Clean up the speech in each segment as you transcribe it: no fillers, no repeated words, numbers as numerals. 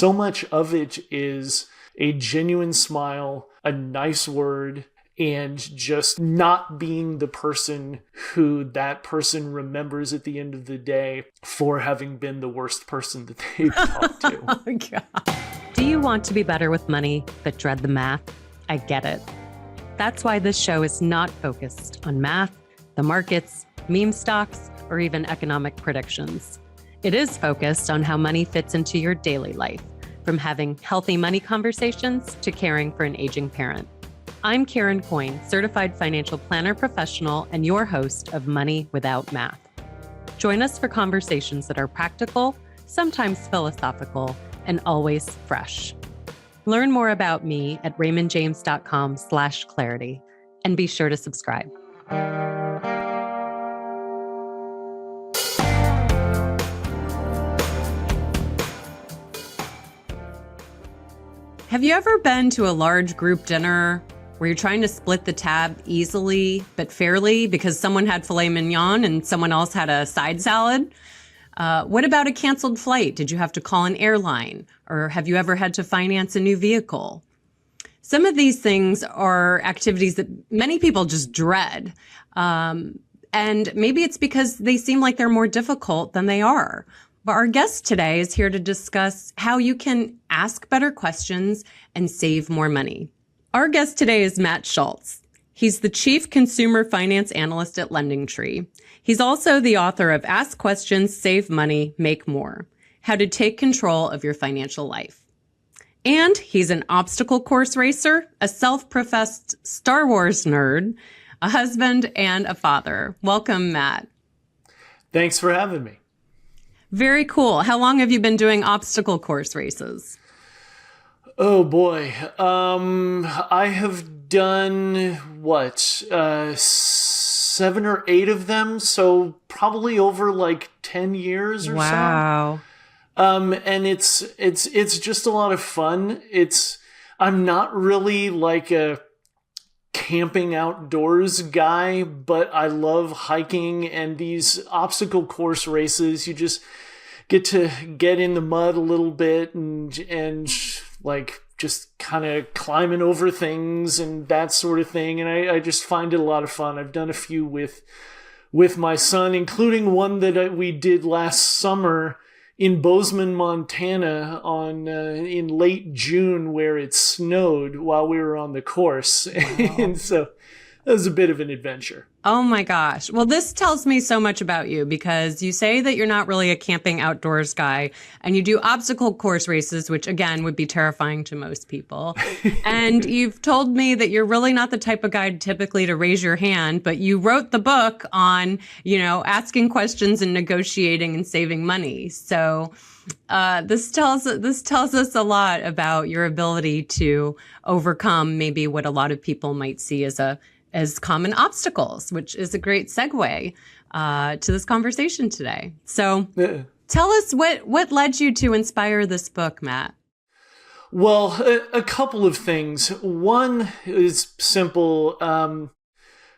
so much of it is a genuine smile, a nice word, and just not being the person who that person remembers at the end of the day for having been the worst person that they've talked to. Oh, God. Do you want to be better with money, but dread the math? I get it. That's why this show is not focused on math, the markets, meme stocks, or even economic predictions. It is focused on how money fits into your daily life, from having healthy money conversations to caring for an aging parent. I'm Karen Coyne, certified financial planner professional and your host of Money Without Math. Join us for conversations that are practical, sometimes philosophical, and always fresh. Learn more about me at raymondjames.com/clarity, and be sure to subscribe. Have you ever been to a large group dinner where you're trying to split the tab easily but fairly because someone had filet mignon and someone else had a side salad? What about a canceled flight? Did you have to call an airline? Or have you ever had to finance a new vehicle? Some of these things are activities that many people just dread. And maybe it's because they seem like they're more difficult than they are. But our guest today is here to discuss how you can ask better questions and save more money. Our guest today is Matt Schulz. He's the Chief Consumer Finance Analyst at LendingTree. He's also the author of Ask Questions, Save Money, Make More: How to Take Control of Your Financial Life. And he's an obstacle course racer, a self-professed Star Wars nerd, a husband, and a father. Welcome, Matt. Thanks for having me. Very cool. How long have you been doing obstacle course races? Oh boy. I have done 7 or 8 of them. So probably over like 10 years or so. Wow. And it's just a lot of fun. I'm not really like a camping outdoors guy, but I love hiking, and these obstacle course races, you just get to get in the mud a little bit and like just kind of climbing over things and that sort of thing. And I just find it a lot of fun. I've done a few with my son, including one that we did last summer in Bozeman, Montana in late June, where it snowed while we were on the course. Wow. And so that was a bit of an adventure. Oh my gosh. Well, this tells me so much about you, because you say that you're not really a camping outdoors guy, and you do obstacle course races, which again would be terrifying to most people. And you've told me that you're really not the type of guy typically to raise your hand, but you wrote the book on, asking questions and negotiating and saving money. So this tells us a lot about your ability to overcome maybe what a lot of people might see as common obstacles, which is a great segue to this conversation today. So tell us what led you to inspire this book, Matt? Well, a couple of things. One is simple.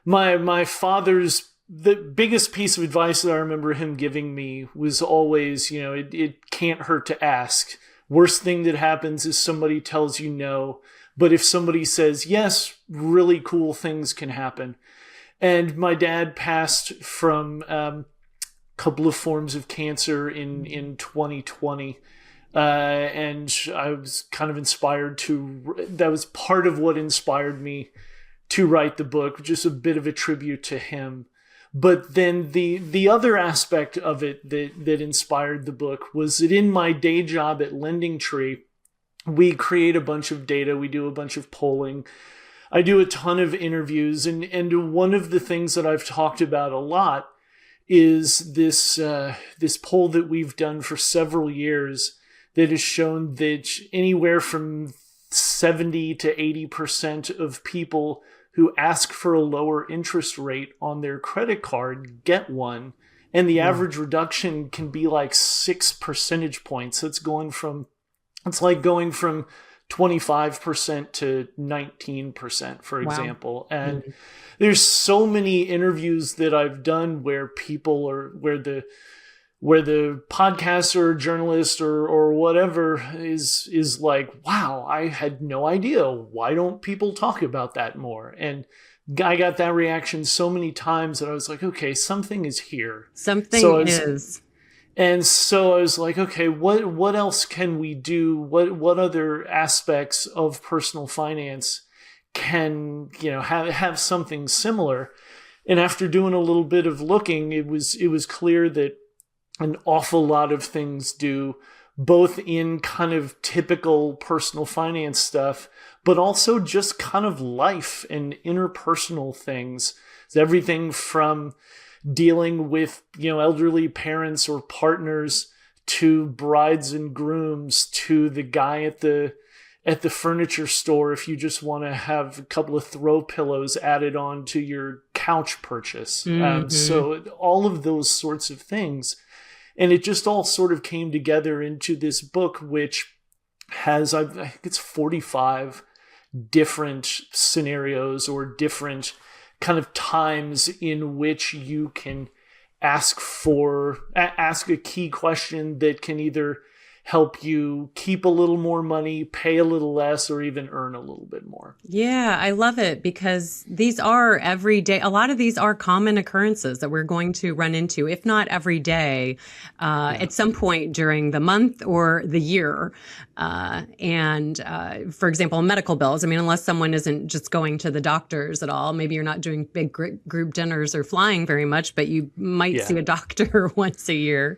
My father's, the biggest piece of advice that I remember him giving me was always, it can't hurt to ask. Worst thing that happens is somebody tells you no. But if somebody says yes, really cool things can happen. And my dad passed from a couple of forms of cancer in 2020. And I was kind of inspired that was part of what inspired me to write the book, just a bit of a tribute to him. But then the other aspect of it that inspired the book was that in my day job at LendingTree, we create a bunch of data. We do a bunch of polling. I do a ton of interviews. And one of the things that I've talked about a lot is this poll that we've done for several years that has shown that anywhere from 70 to 80% of people who ask for a lower interest rate on their credit card get one. And the average reduction can be like 6 percentage points. So it's like going from 25% to 19%, for example. Wow. And there's so many interviews that I've done where where the podcaster or journalist or whatever is like, wow, I had no idea. Why don't people talk about that more? And I got that reaction so many times that I was like, okay, something is here. Something is. And so I was like, okay, what else can we do? What other aspects of personal finance can, have something similar? And after doing a little bit of looking, it was clear that an awful lot of things do, both in kind of typical personal finance stuff, but also just kind of life and interpersonal things. It's everything from dealing with, elderly parents or partners, to brides and grooms, to the guy at the furniture store if you just want to have a couple of throw pillows added on to your couch purchase. So all of those sorts of things. And it just all sort of came together into this book, which has, I think it's 45 different scenarios or different kind of times in which you can ask a key question that can either help you keep a little more money, pay a little less, or even earn a little bit more. Yeah, I love it because these are everyday. A lot of these are common occurrences that we're going to run into, if not every day, at some point during the month or the year. For example, medical bills. I mean, unless someone isn't just going to the doctors at all, maybe you're not doing big group dinners or flying very much, but you might see a doctor once a year.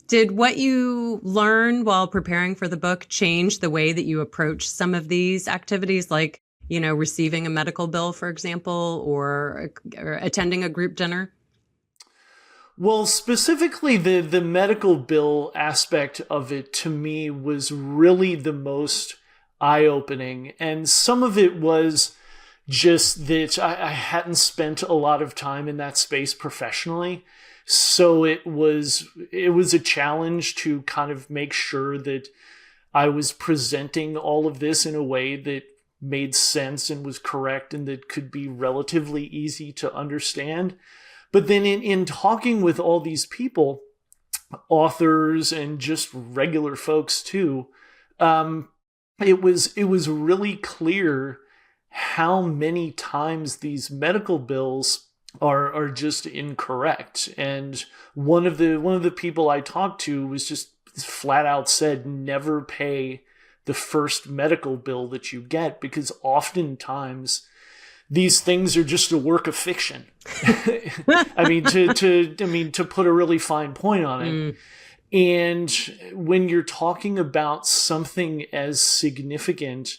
Did what you learned while preparing for the book change the way that you approach some of these activities, like, receiving a medical bill, for example, or attending a group dinner? Well, specifically the medical bill aspect of it, to me, was really the most eye-opening. And some of it was just that I hadn't spent a lot of time in that space professionally. So it was a challenge to kind of make sure that I was presenting all of this in a way that made sense and was correct and that could be relatively easy to understand. But then in talking with all these people, authors and just regular folks too, it was really clear how many times these medical bills are just incorrect. And one of the people I talked to was just flat out said, never pay the first medical bill that you get, because oftentimes these things are just a work of fiction. To put a really fine point on it. And when you're talking about something as significant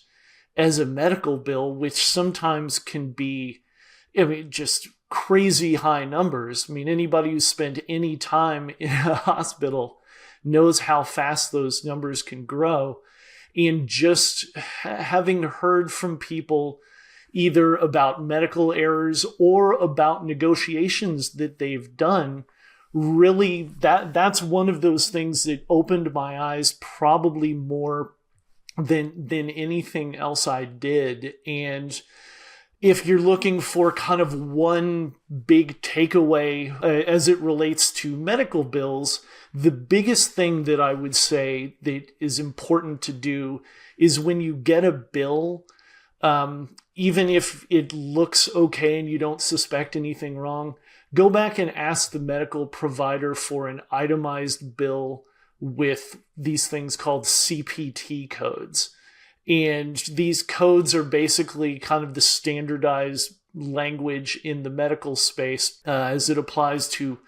as a medical bill, which sometimes can be, just crazy high numbers. Anybody who's spent any time in a hospital knows how fast those numbers can grow. And just having heard from people either about medical errors or about negotiations that they've done, really that's one of those things that opened my eyes probably more than anything else I did. And if you're looking for kind of one big takeaway as it relates to medical bills, the biggest thing that I would say that is important to do is when you get a bill, even if it looks okay and you don't suspect anything wrong, go back and ask the medical provider for an itemized bill with these things called CPT codes. And these codes are basically kind of the standardized language in the medical space as it applies to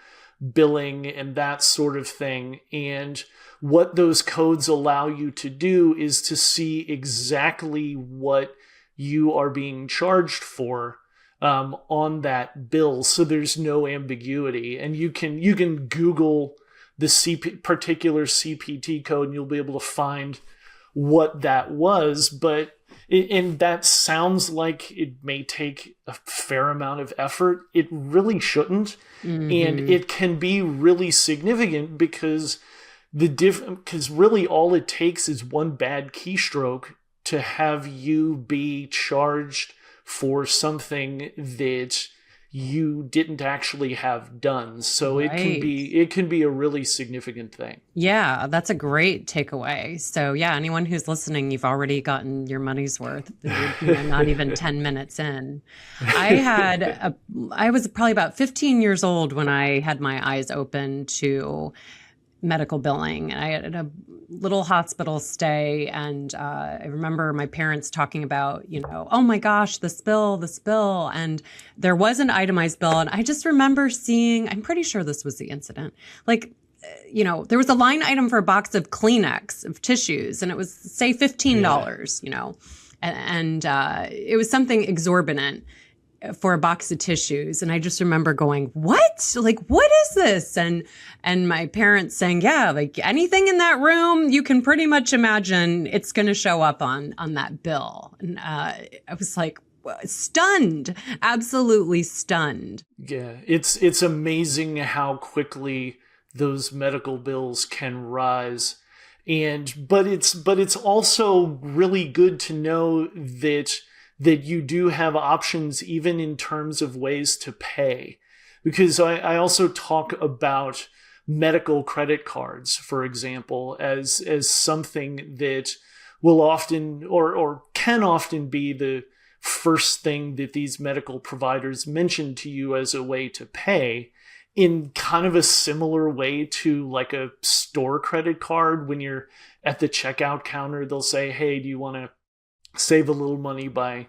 billing and that sort of thing. And what those codes allow you to do is to see exactly what you are being charged for on that bill. So there's no ambiguity. And you can Google the particular CPT code and you'll be able to find what that was, and that sounds like it may take a fair amount of effort. It really shouldn't. And it can be really significant because really all it takes is one bad keystroke to have you be charged for something that you didn't actually have done. So Right. it can be a really significant thing. Yeah, that's a great takeaway. So yeah, anyone who's listening, you've already gotten your money's worth. You're not even 10 minutes in. I was probably about 15 years old when I had my eyes open to medical billing. I had a little hospital stay, and I remember my parents talking about, oh my gosh, this bill, and there was an itemized bill, and I just remember seeing, I'm pretty sure this was the incident, like, there was a line item for a box of Kleenex, of tissues, and it was, say, $15, and it was something exorbitant for a box of tissues. And I just remember going, what? Like, what is this? And my parents saying, yeah, like anything in that room, you can pretty much imagine it's going to show up on that bill. And I was like, stunned, absolutely stunned. Yeah, it's amazing how quickly those medical bills can rise. But it's also really good to know that you do have options even in terms of ways to pay. Because I also talk about medical credit cards, for example, as something that will often or can often be the first thing that these medical providers mention to you as a way to pay, in kind of a similar way to like a store credit card. When you're at the checkout counter, they'll say, hey, do you want to save a little money by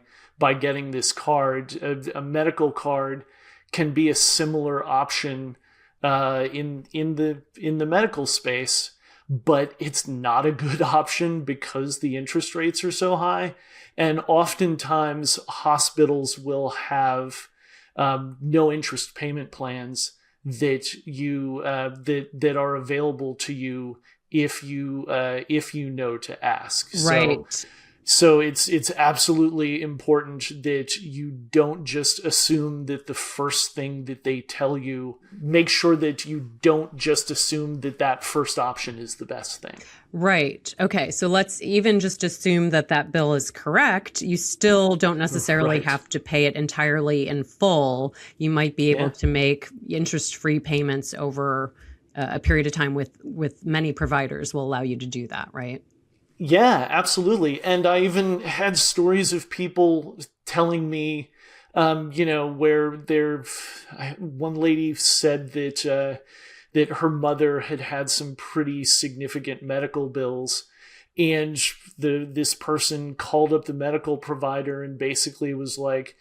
getting this card? A medical card can be a similar option in the medical space, but it's not a good option because the interest rates are so high. And oftentimes hospitals will have no interest payment plans that that are available to you if you know to ask. Right. So it's absolutely important that you don't just assume that the first thing that they tell you, make sure that you don't just assume that first option is the best thing. Right. Okay. So let's even just assume that bill is correct. You still don't necessarily have to pay it entirely in full. You might be able to make interest-free payments over a period of time with many providers will allow you to do that, right? Yeah, absolutely. And I even had stories of people telling me, where one lady said that her mother had some pretty significant medical bills, and this person called up the medical provider and basically was like,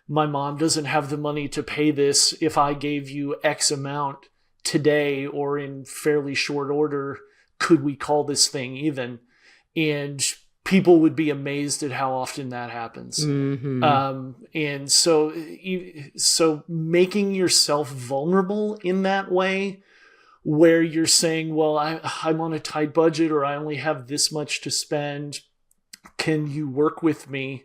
my mom doesn't have the money to pay this. If I gave you X amount today or in fairly short order, could we call this thing even? And people would be amazed at how often that happens. Mm-hmm. And so making yourself vulnerable in that way, where you're saying, well, I'm on a tight budget, or I only have this much to spend, can you work with me?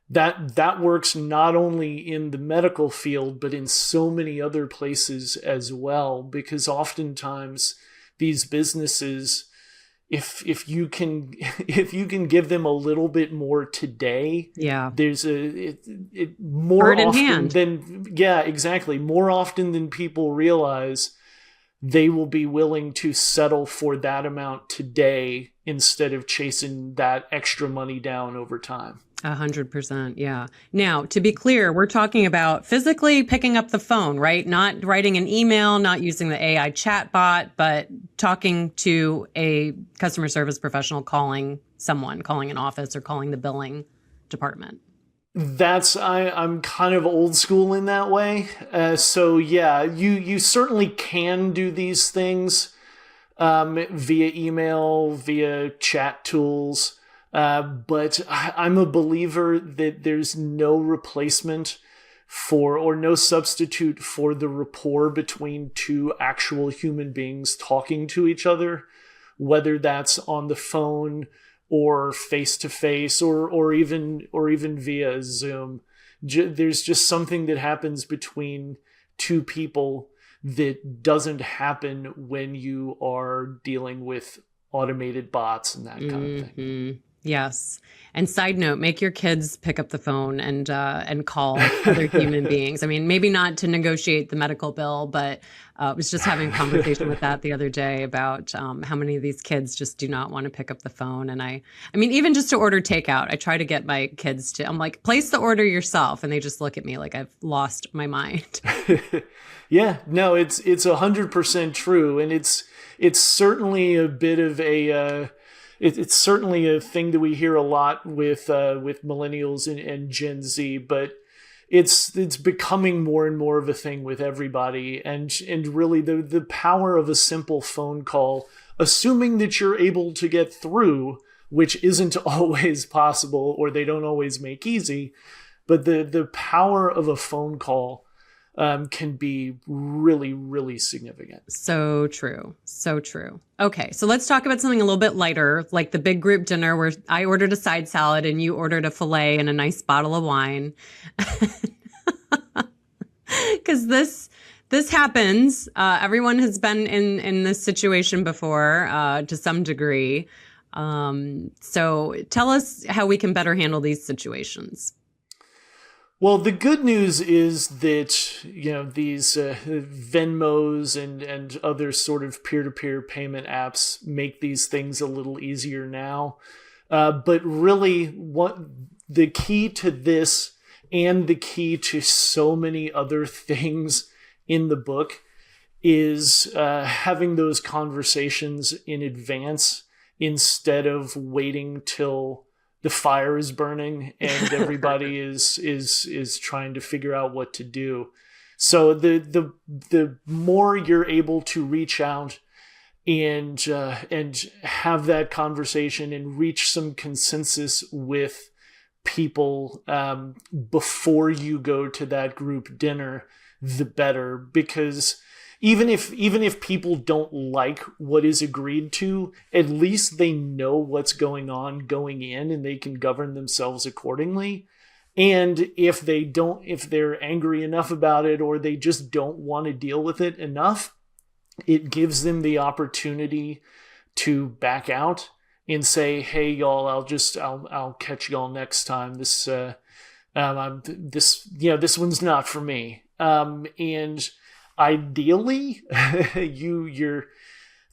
That works not only in the medical field, but in so many other places as well, because oftentimes these businesses, if you can give them a little bit more today, there's more often than exactly, more often than people realize, they will be willing to settle for that amount today instead of chasing that extra money down over time. 100%. Yeah. Now, to be clear, we're talking about physically picking up the phone, right? Not writing an email, not using the AI chatbot, but talking to a customer service professional, calling an office or calling the billing department. I'm kind of old school in that way. So yeah, you certainly can do these things via email, via chat tools. But I'm a believer that there's no replacement for, or no substitute for, the rapport between two actual human beings talking to each other, whether that's on the phone or face to face, or even via Zoom. There's just something that happens between two people that doesn't happen when you are dealing with automated bots and that kind of thing. Yes. And side note, make your kids pick up the phone and call other human beings. I mean, maybe not to negotiate the medical bill, but I was just having a conversation with that the other day about how many of these kids just do not want to pick up the phone. And I mean, even just to order takeout, I try to get my kids to, I'm like, place the order yourself. And they just look at me like I've lost my mind. Yeah, no, it's 100% true. And it's certainly a bit of a, it's certainly a thing that we hear a lot with millennials and Gen Z, but it's becoming more and more of a thing with everybody. And really the power of a simple phone call, assuming that you're able to get through, which isn't always possible, or they don't always make easy, but the power of a phone call can be really, really significant. So true. So true. Okay, so let's talk about something a little bit lighter, like the big group dinner where I ordered a side salad and you ordered a filet and a nice bottle of wine. Because this happens. Everyone has been in this situation before to some degree. So tell us how we can better handle these situations. Well, the good news is that, these Venmos and other sort of peer-to-peer payment apps make these things a little easier now. But really, what the key to this and the key to so many other things in the book is having those conversations in advance instead of waiting till the fire is burning and everybody is trying to figure out what to do. So the more you're able to reach out and have that conversation and reach some consensus with people before you go to that group dinner, the better. Because even if people don't like what is agreed to, at least they know what's going on going in and they can govern themselves accordingly. And if they're angry enough about it, or they just don't want to deal with it enough, it gives them the opportunity to back out and say, "Hey, y'all, I'll catch y'all next time. This one's not for me." And ideally,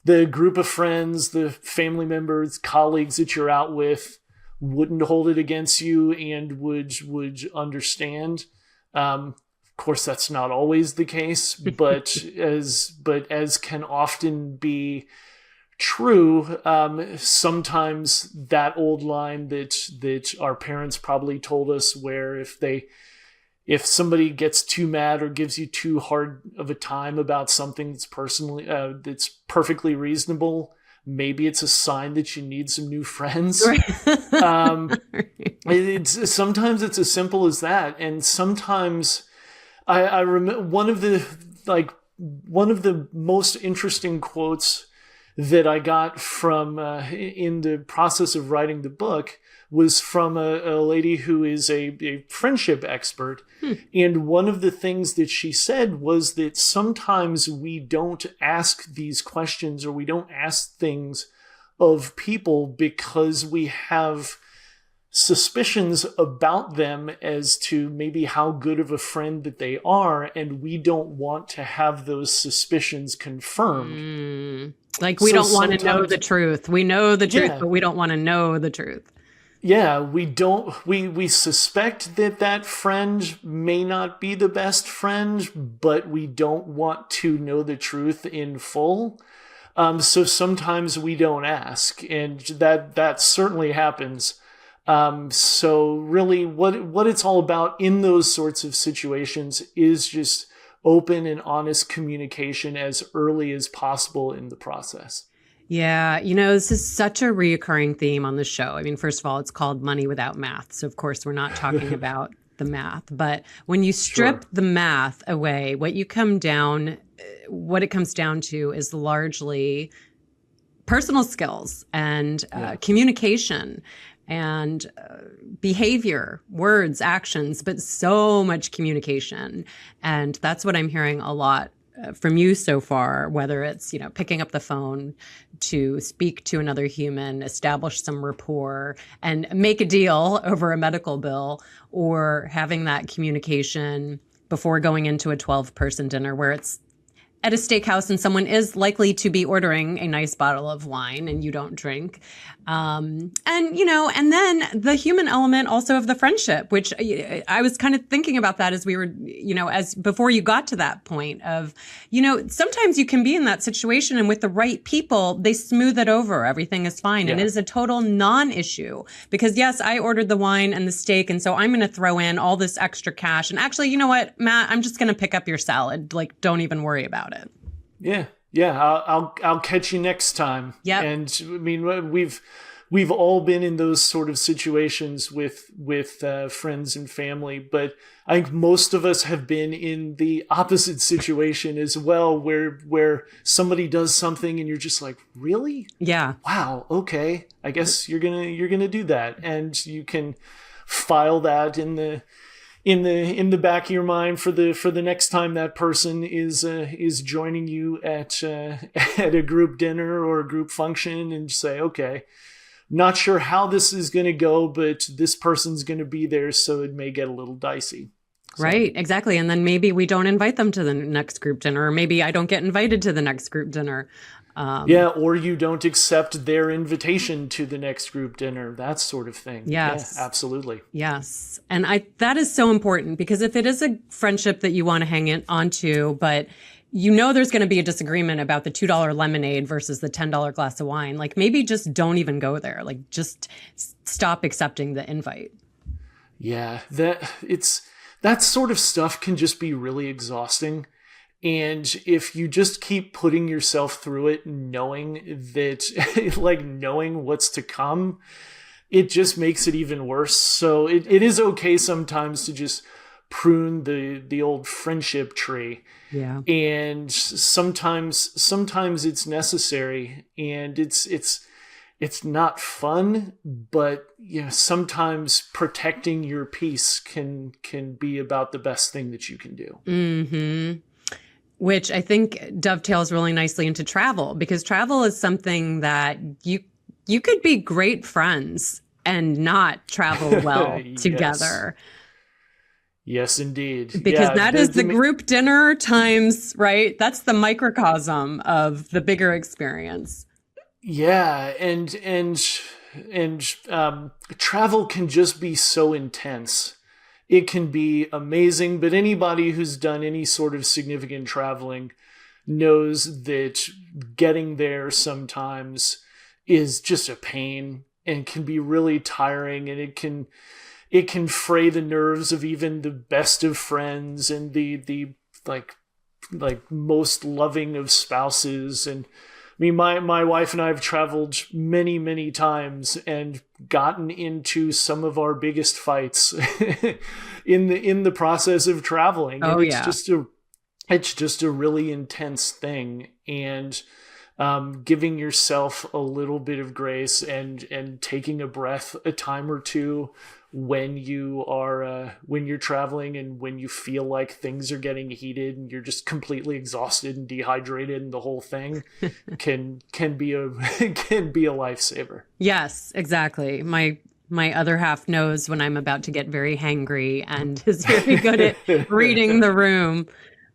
the group of friends, the family members, colleagues that you're out with wouldn't hold it against you and would understand. Of course, that's not always the case, but as can often be true, sometimes that old line that our parents probably told us, where if somebody gets too mad or gives you too hard of a time about something that's perfectly reasonable, maybe it's a sign that you need some new friends. Sometimes it's as simple as that. And sometimes I remember one of the most interesting quotes that I got from in the process of writing the book was from a lady who is a friendship expert. And one of the things that she said was that sometimes we don't ask these questions, or we don't ask things of people because we have suspicions about them as to maybe how good of a friend that they are, and we don't want to have those suspicions confirmed. Like we don't want to know the truth. We know the truth, but we don't want to know the truth. Yeah, we suspect that friend may not be the best friend, but we don't want to know the truth in full. So sometimes we don't ask, and that certainly happens. So really what it's all about in those sorts of situations is just open and honest communication as early as possible in the process. Yeah, this is such a reoccurring theme on the show. I mean, first of all, it's called Money Without Math. So, of course, we're not talking about the math. But when you strip the math away, what it comes down to is largely personal skills and communication and behavior, words, actions, but so much communication. And that's what I'm hearing a lot from you so far, whether it's, picking up the phone to speak to another human, establish some rapport, and make a deal over a medical bill, or having that communication before going into a 12-person dinner where it's at a steakhouse and someone is likely to be ordering a nice bottle of wine and you don't drink. And then the human element also of the friendship, which I was kind of thinking about that as we were, as before you got to that point of, sometimes you can be in that situation and with the right people, they smooth it over. Everything is fine. Yeah. And it is a total non-issue because yes, I ordered the wine and the steak. And so I'm going to throw in all this extra cash. And actually, you know what, Matt, I'm just going to pick up your salad. Like, don't even worry about it. Yeah. I'll catch you next time. Yeah. And I mean, we've all been in those sort of situations with friends and family, but I think most of us have been in the opposite situation as well, where somebody does something and you're just like, really? Yeah. Wow. Okay. I guess you're gonna do that, and you can file that in the back of your mind for the next time that person is joining you at a group dinner or a group function, and say, okay, not sure how this is going to go, but this person's going to be there, so it may get a little dicey. So. Right, exactly. And then maybe we don't invite them to the next group dinner, or maybe I don't get invited to the next group dinner. Or you don't accept their invitation to the next group dinner, that sort of thing. Yes. Yeah, absolutely. Yes. And that is so important, because if it is a friendship that you want to hang onto, but there's going to be a disagreement about the $2 lemonade versus the $10 glass of wine, like maybe just don't even go there. Like just stop accepting the invite. Yeah, that sort of stuff can just be really exhausting. And if you just keep putting yourself through it, knowing that, like knowing what's to come, it just makes it even worse. So it is okay sometimes to just prune the old friendship tree. Yeah. And sometimes it's necessary, and it's not fun, but sometimes protecting your peace can be about the best thing that you can do. Mm-hmm. Which I think dovetails really nicely into travel, because travel is something that you could be great friends and not travel well together. Yes, indeed. Because that is the group dinner times, right? That's the microcosm of the bigger experience. Yeah, and travel can just be so intense. It can be amazing, but anybody who's done any sort of significant traveling knows that getting there sometimes is just a pain and can be really tiring, and it can fray the nerves of even the best of friends and the like most loving of spouses. And I mean, my wife and I have traveled many, many times and gotten into some of our biggest fights in the process of traveling. Oh, and yeah. It's just a really intense thing. And giving yourself a little bit of grace and taking a breath a time or two when you're traveling, and when you feel like things are getting heated and you're just completely exhausted and dehydrated and the whole thing can be a lifesaver. Yes, exactly. My other half knows when I'm about to get very hangry and is very good at reading the room.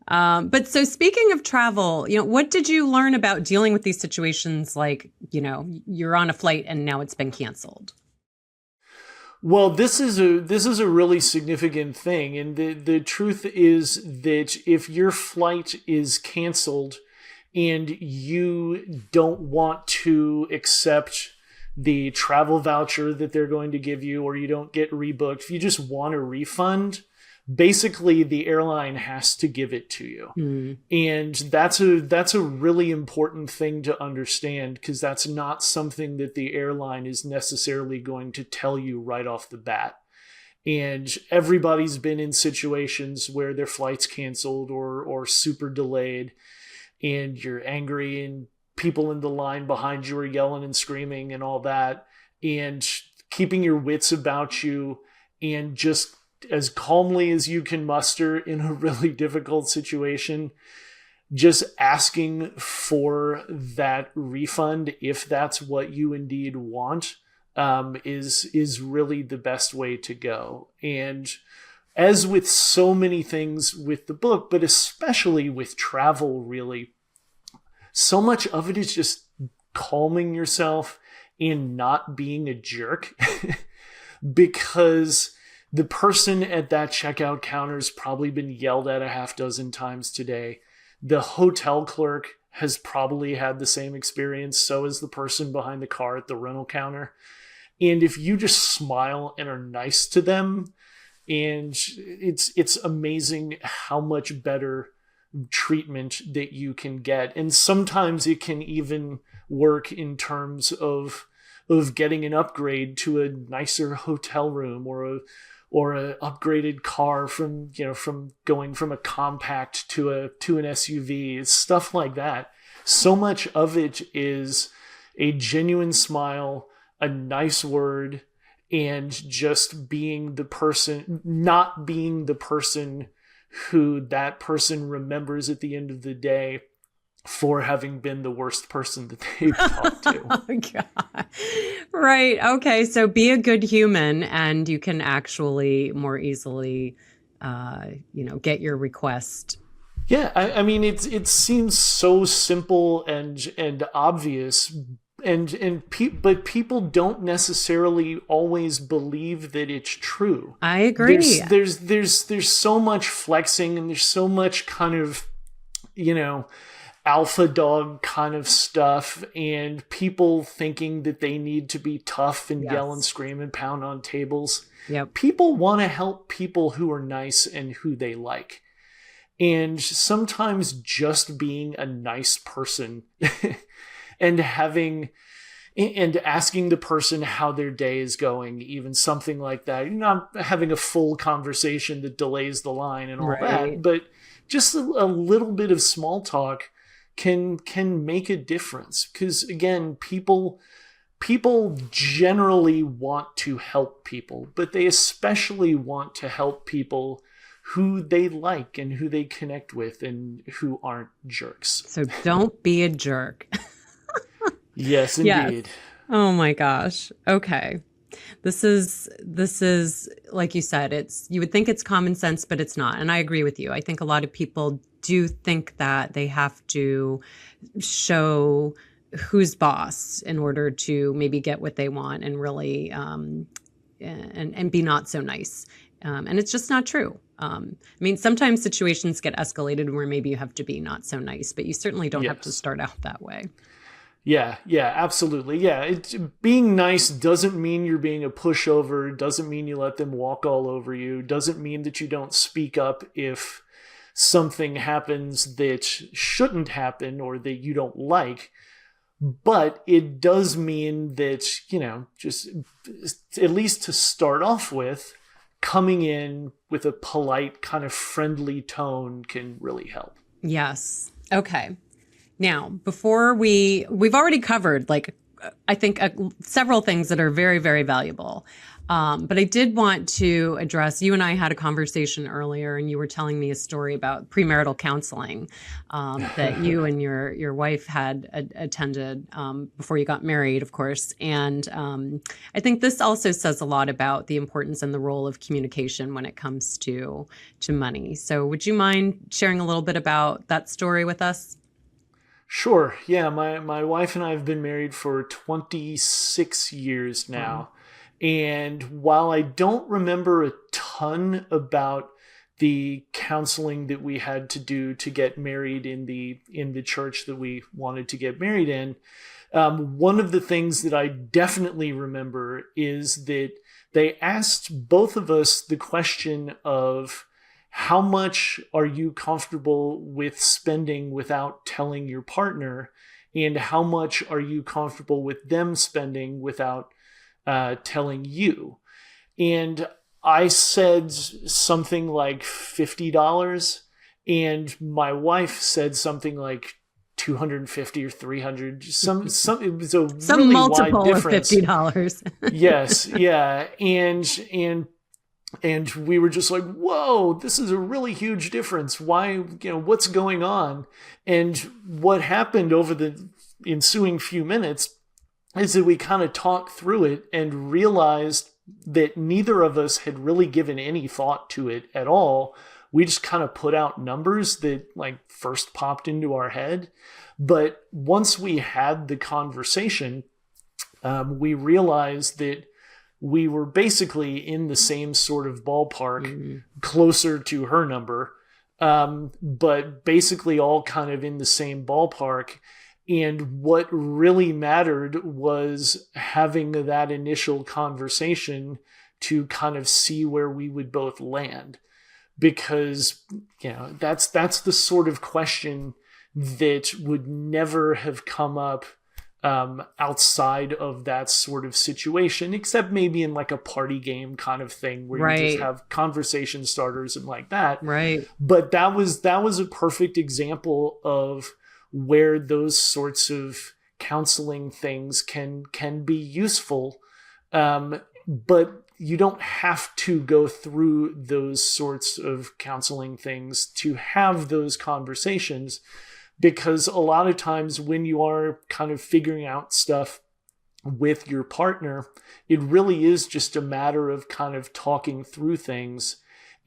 But so speaking of travel, what did you learn about dealing with these situations? Like, you're on a flight and now it's been canceled. Well, this is a really significant thing. And the truth is that if your flight is canceled and you don't want to accept the travel voucher that they're going to give you, or you don't get rebooked, if you just want a refund, basically the airline has to give it to you. Mm. And that's a really important thing to understand, because that's not something that the airline is necessarily going to tell you right off the bat. And everybody's been in situations where their flight's canceled or super delayed, and you're angry, and people in the line behind you are yelling and screaming and all that, and keeping your wits about you and just as calmly as you can muster in a really difficult situation, just asking for that refund, if that's what you indeed want, is really the best way to go. And as with so many things with the book, but especially with travel, really, so much of it is just calming yourself and not being a jerk. Because the person at that checkout counter has probably been yelled at a half dozen times today. The hotel clerk has probably had the same experience. So has the person behind the car at the rental counter. And if you just smile and are nice to them, and it's amazing how much better treatment that you can get. And sometimes it can even work in terms of getting an upgrade to a nicer hotel room, or a upgraded car from going from a compact to an SUV. It's stuff like that. So much of it is a genuine smile, a nice word, and just being the person, not being the person who that person remembers at the end of the day for having been the worst person that they've talked to. Oh, God. Right. Okay. So be a good human, and you can actually more easily, get your request. Yeah. I mean, it seems so simple and obvious, but people don't necessarily always believe that it's true. I agree. There's so much flexing, and there's so much kind of, alpha dog kind of stuff, and people thinking that they need to be tough and yell and scream and pound on tables. Yep. People want to help people who are nice and who they like. And sometimes just being a nice person and asking the person how their day is going, even something like that. You're not having a full conversation that delays the line and all that, but just a little bit of small talk can make a difference. Because again, people generally want to help people, but they especially want to help people who they like and who they connect with and who aren't jerks. So don't be a jerk. Yes, indeed. Yes. Oh my gosh. Okay. This is like you said, you would think it's common sense, but it's not. And I agree with you. I think a lot of people do think that they have to show who's boss in order to maybe get what they want, and really and be not so nice. And it's just not true. I mean, sometimes situations get escalated where maybe you have to be not so nice, but you certainly don't have to start out that way. Yeah, absolutely. Yeah, being nice doesn't mean you're being a pushover, doesn't mean you let them walk all over you, doesn't mean that you don't speak up if something happens that shouldn't happen or that you don't like. But it does mean that, just at least to start off with, coming in with a polite, kind of friendly tone can really help. Yes. Okay. Now, before we've already covered, I think several things that are very, very valuable. But I did want to address, you and I had a conversation earlier, and you were telling me a story about premarital counseling that you and your wife had attended before you got married, of course. And I think this also says a lot about the importance and the role of communication when it comes to money. So would you mind sharing a little bit about that story with us? Sure. Yeah, my wife and I have been married for 26 years now. And while I don't remember a ton about the counseling that we had to do to get married in the church that we wanted to get married in, one of the things that I definitely remember is that they asked both of us the question of, how much are you comfortable with spending without telling your partner? And how much are you comfortable with them spending without telling you? And I said something like $50, and my wife said something like 250 or 300. Some it was a really wide difference. Of $50. Yes, yeah, and And we were just like, whoa, this is a really huge difference. Why, what's going on? And what happened over the ensuing few minutes is that we kind of talked through it and realized that neither of us had really given any thought to it at all. We just kind of put out numbers that like first popped into our head. But once we had the conversation, we realized that we were basically in the same sort of ballpark, closer to her number, but basically all kind of in the same ballpark. And what really mattered was having that initial conversation to kind of see where we would both land. Because, that's the sort of question that would never have come up outside of that sort of situation, except maybe in like a party game kind of thing where you just have conversation starters and like that. Right. But that was a perfect example of where those sorts of counseling things can be useful. But you don't have to go through those sorts of counseling things to have those conversations. Because a lot of times when you are kind of figuring out stuff with your partner, it really is just a matter of kind of talking through things.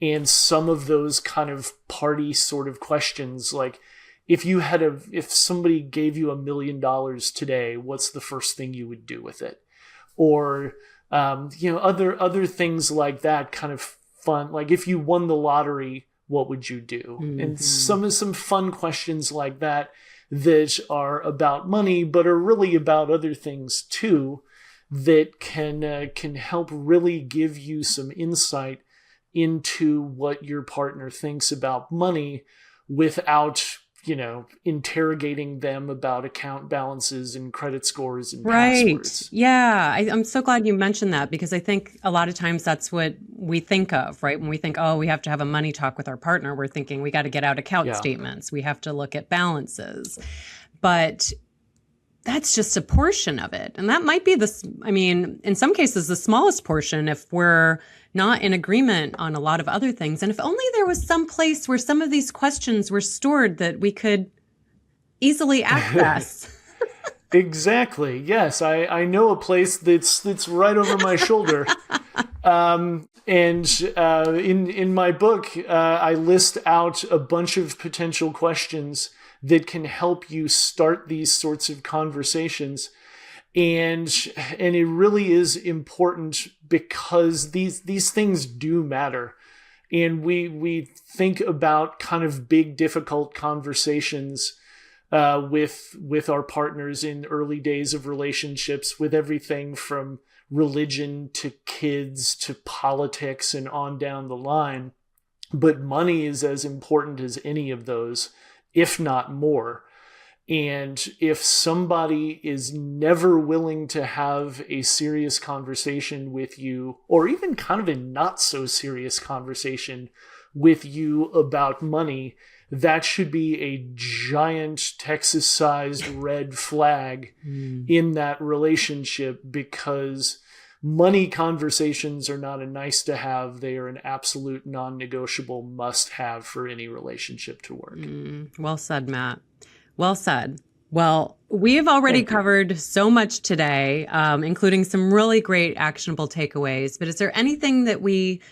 And some of those kind of party sort of questions, like if somebody gave you $1 million today, what's the first thing you would do with it? Or, other things like that, kind of fun. Like if you won the lottery, what would you do? Mm-hmm. And some fun questions like that are about money, but are really about other things too, that can help really give you some insight into what your partner thinks about money without, interrogating them about account balances and credit scores and passwords. Yeah. I'm so glad you mentioned that, because I think a lot of times that's what we think of, right? When we think, we have to have a money talk with our partner, we're thinking we got to get out account statements. We have to look at balances. But that's just a portion of it. And that might be in some cases, the smallest portion if we're not in agreement on a lot of other things. And if only there was some place where some of these questions were stored that we could easily access. Exactly. Yes. I know a place that's right over my shoulder. In my book, I list out a bunch of potential questions that can help you start these sorts of conversations. And it really is important because these things do matter. And we think about kind of big, difficult conversations with our partners in early days of relationships, with everything from religion to kids to politics and on down the line. But money is as important as any of those, if not more. And if somebody is never willing to have a serious conversation with you, or even kind of a not so serious conversation with you about money, that should be a giant Texas-sized red flag in that relationship, because money conversations are not a nice to have. They are an absolute non-negotiable must have for any relationship to work. Well said, Matt. Well said. Well, we've already covered so much today, including some really great actionable takeaways. But is there anything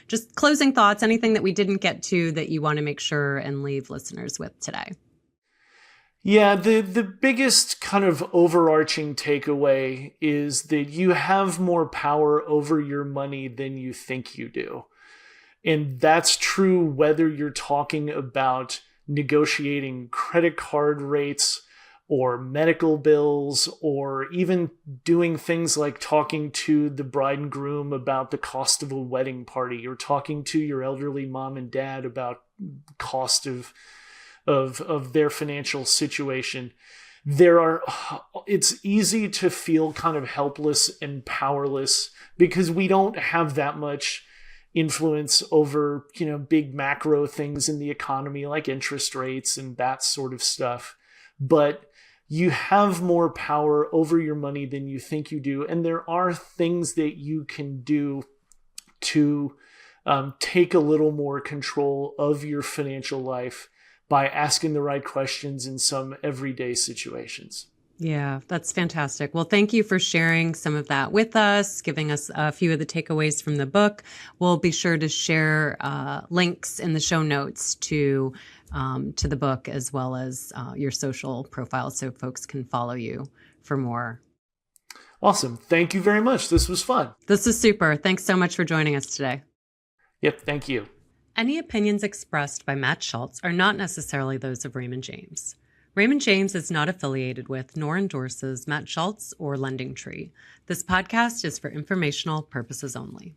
just closing thoughts, anything that we didn't get to that you want to make sure and leave listeners with today? Yeah, the biggest kind of overarching takeaway is that you have more power over your money than you think you do. And that's true whether you're talking about negotiating credit card rates or medical bills, or even doing things like talking to the bride and groom about the cost of a wedding party, or talking to your elderly mom and dad about cost of their financial situation. It's easy to feel kind of helpless and powerless because we don't have that much influence over, big macro things in the economy like interest rates and that sort of stuff. But you have more power over your money than you think you do. And there are things that you can do to take a little more control of your financial life by asking the right questions in some everyday situations. Yeah, that's fantastic. Well, thank you for sharing some of that with us, giving us a few of the takeaways from the book. We'll be sure to share links in the show notes to the book, as well as your social profile, so folks can follow you for more. Awesome. Thank you very much. This was fun. This is super. Thanks so much for joining us today. Yep. Thank you. Any opinions expressed by Matt Schulz are not necessarily those of Raymond James. Raymond James is not affiliated with nor endorses Matt Schulz or LendingTree. This podcast is for informational purposes only.